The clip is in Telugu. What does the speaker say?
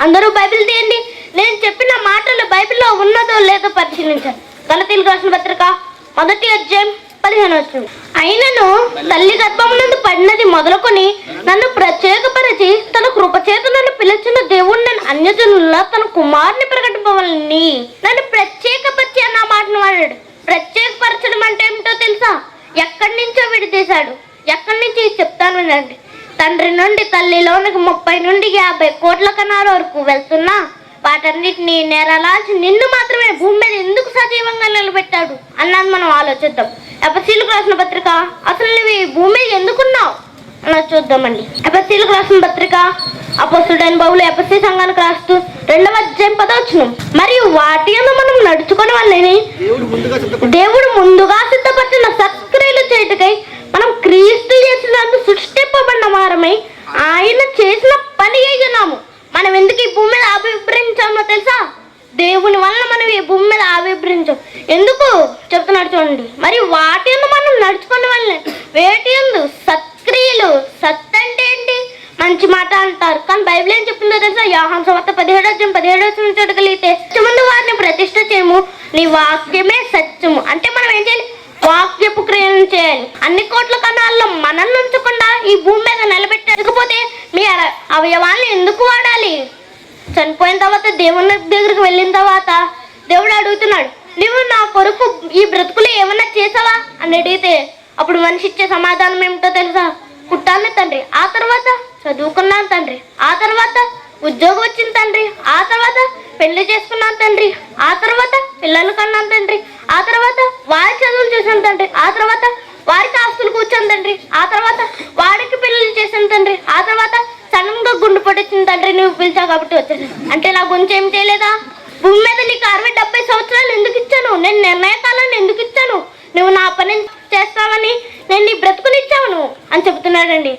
అందరూ బైబిల్ తీయండి. నేను చెప్పిన మాటలు బైబిల్లో ఉన్నదో లేదో పరిశీలించండి. గలతీయులకు రాసిన పత్రిక 1వ అధ్యాయం 15వ వచనం. అయినను తల్లి గర్భమునందు పడినది మొదలుకొని నన్ను ప్రత్యేకపరిచి తన కృపచేత నన్ను పిలిచిన దేవుడు నేను అన్యజనుల్లో తన కుమారుని ప్రకటింపవలని. నన్ను ప్రత్యేకపరిచి అన్న మాటను వాడాడు. ప్రత్యేకపరచడం అంటే ఏమిటో తెలుసా? ఎక్కడి నుంచో విడిచేశాడు. ఎక్కడి నుంచి చెప్తాను వినండి. తండ్రి నుండి తల్లిలోనికి 30 నుండి 50 కోట్ల కణాల వరకు వెళ్తున్నా వాటన్నిటిని నేరలాల్చి నిన్ను మాత్రమే భూమి మీద ఎందుకు సజీవంగా నిలబెట్టాడు అన్నది మనం ఆలోచిద్దాం. ఎఫెసీయులకు రాసిన పత్రిక అసలు నువ్వు ఈ భూమి మీద ఎందుకున్నావు అన్నది చూద్దామండి. ఎఫెసీయులకు రాసిన పత్రిక అపోస్తలుడైన పౌలు ఎఫెసీ సంఘానికి రాస్తూ 2వ అధ్యాయం 10వ వచనం. మరియు వాటి యందు మనం నడుచుకునే వాళ్ళని దేవుడు ముందుగా సిద్ధపరిచిన సత్క్రియలు చేయుటకై మనం క్రీస్తు చేసినందుకు సృష్టింపబడిన వారమై ఆయన చేసిన పని అయ్యున్నాము. మనం ఎందుకు ఈ భూమి మీద ఆవిర్భవించామో తెలుసా? దేవుని వలన మనం ఈ భూమి మీద ఆవిర్భవించాం. ఎందుకు చెప్తున్నాడు చూడండి. మరి వాటి యందు మనం నడుచుకునే వాళ్ళని వేటి యందు సత్క్రియలు. సత్ అంటే ఏంటి? మంచి మాట అంటారు. కానీ బైబిల్ ఏం చెప్పిందో తెలుసా? యోహాను సువార్త 17వ అధ్యాయం 17వ వచనం చూడగలిగితే ముందు వారిని ప్రతిష్ఠ చేయము, నీ వాక్యమే సత్యము. అంటే మనం ఏం చేయాలి? వాక్యపు క్రియలను చేయాలి. అన్ని కోట్ల కణాల్లో మనల్ని ఉంచకుండా ఈ భూమి మీద నిలబెట్టకపోతే మీ అవయవాల్ని ఎందుకు వాడాలి? చనిపోయిన తర్వాత దేవుని దగ్గరికి వెళ్ళిన తర్వాత దేవుడు అడుగుతున్నాడు, నువ్వు నా కొరకు ఈ బ్రతుకులు ఏమన్నా చేసావా అని అడిగితే అప్పుడు మనిషి ఇచ్చే సమాధానం ఏమిటో తెలుసా? పుట్టాను తండ్రి, ఆ తర్వాత చదువుకున్నాను తండ్రి, ఆ తర్వాత ఉద్యోగం వచ్చింది తండ్రి, ఆ తర్వాత పెళ్లి చేసుకున్నాను తండ్రి, ఆ తర్వాత పిల్లలు కన్నాను తండ్రి, ఆ తర్వాత వారి చదువులు చేశాను తండ్రి, ఆ తర్వాత వారికి ఆస్తులు కూర్చొని తండ్రి, ఆ తర్వాత వాడికి పెళ్లి చేశాను తండ్రి, ఆ తర్వాత సడన్ గా గుండు పొడిచింది తండ్రి, నువ్వు పిలిచావు కాబట్టి వచ్చాను. అంటే నా గురించి ఏం చేయలేదా? భూమి మీద నీకు 60-70 సంవత్సరాలు ఎందుకు ఇచ్చాను? నేను నిర్ణయ కాలాన్ని ఎందుకు ఇచ్చాను? నువ్వు నా పని చేస్తావని నేను నీ బ్రతుకునిచ్చావు అని చెబుతున్నాడండి.